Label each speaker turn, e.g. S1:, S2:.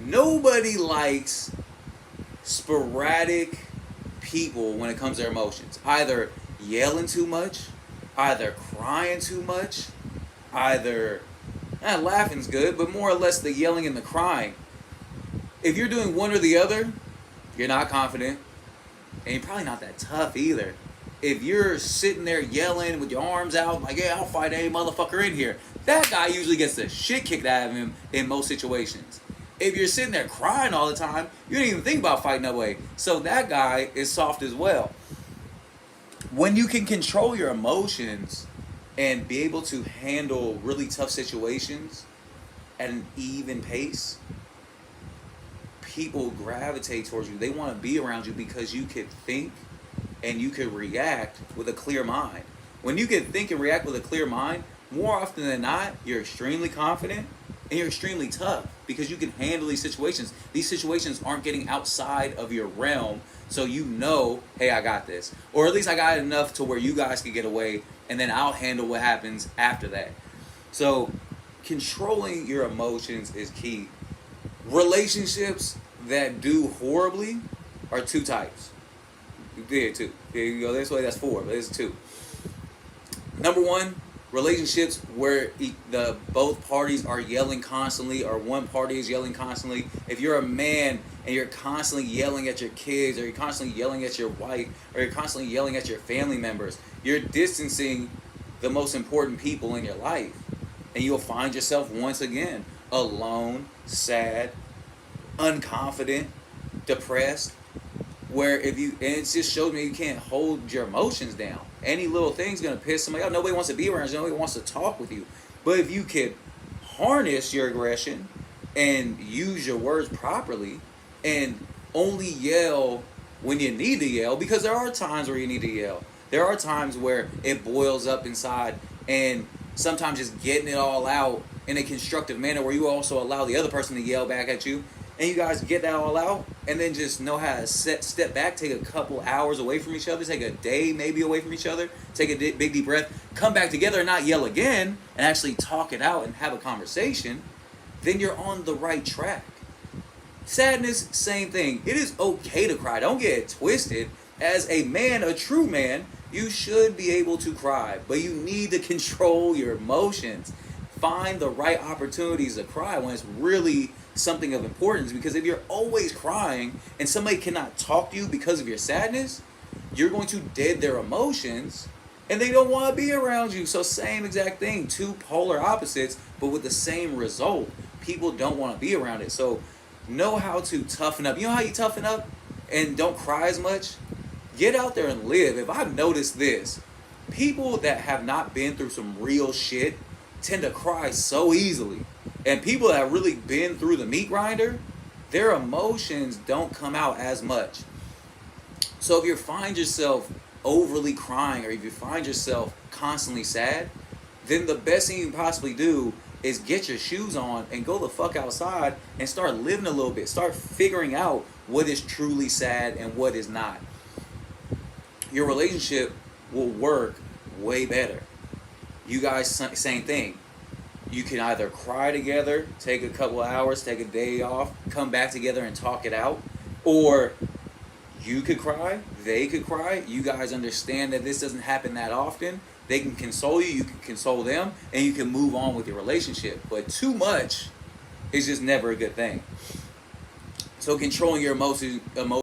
S1: Nobody likes sporadic people when it comes to their emotions. Either yelling too much, either crying too much, either laughing's good, but more or less the yelling and the crying. If you're doing one or the other, you're not confident, and you're probably not that tough either. If you're sitting there yelling with your arms out, like, yeah, I'll fight any motherfucker in here, that guy usually gets the shit kicked out of him in most situations. If you're sitting there crying all the time, you don't even think about fighting that way. So that guy is soft as well. When you can control your emotions and be able to handle really tough situations at an even pace, people gravitate towards you. They want to be around you because you could think and you could react with a clear mind. When you can think and react with a clear mind, more often than not, you're extremely confident and you're extremely tough because you can handle these situations. These situations aren't getting outside of your realm, so you know, hey, I got this. Or at least I got enough to where you guys can get away, and then I'll handle what happens after that. So controlling your emotions is key. Relationships that do horribly are two types. Yeah, two. There you go this way, that's four, but it's two. Number one, relationships where the both parties are yelling constantly, or one party is yelling constantly. If you're a man and you're constantly yelling at your kids, or you're constantly yelling at your wife, or you're constantly yelling at your family members, you're distancing the most important people in your life. And you'll find yourself once again alone, sad, unconfident, depressed, where if you, and it just shows me you can't hold your emotions down. Any little thing's gonna piss somebody off. Nobody wants to be around you, nobody wants to talk with you. But if you could harness your aggression and use your words properly and only yell when you need to yell, because there are times where you need to yell. There are times where it boils up inside, and sometimes just getting it all out in a constructive manner where you also allow the other person to yell back at you, and you guys get that all out, and then just know how to step back, take a couple hours away from each other, take a day maybe away from each other, take a big deep breath, come back together and not yell again, and actually talk it out and have a conversation, then you're on the right track. Sadness, same thing. It is okay to cry. Don't get it twisted. As a man, a true man, you should be able to cry, but you need to control your emotions. Find the right opportunities to cry when it's really something of importance, because if you're always crying and somebody cannot talk to you because of your sadness, you're going to dead their emotions and they don't want to be around you. So same exact thing, two polar opposites, but with the same result. People don't want to be around it. So know how to toughen up. You know how you toughen up and don't cry as much? Get out there and live. If I've noticed this, people that have not been through some real shit tend to cry so easily. And people that have really been through the meat grinder, their emotions don't come out as much. So if you find yourself overly crying, or if you find yourself constantly sad, then the best thing you can possibly do is get your shoes on and go the fuck outside and start living a little bit. Start figuring out what is truly sad and what is not. Your relationship will work way better. You guys, same thing. You can either cry together, take a couple hours, take a day off, come back together and talk it out, or you could cry, they could cry, you guys understand that this doesn't happen that often, they can console you, you can console them, and you can move on with your relationship. But too much is just never a good thing. So controlling your emotions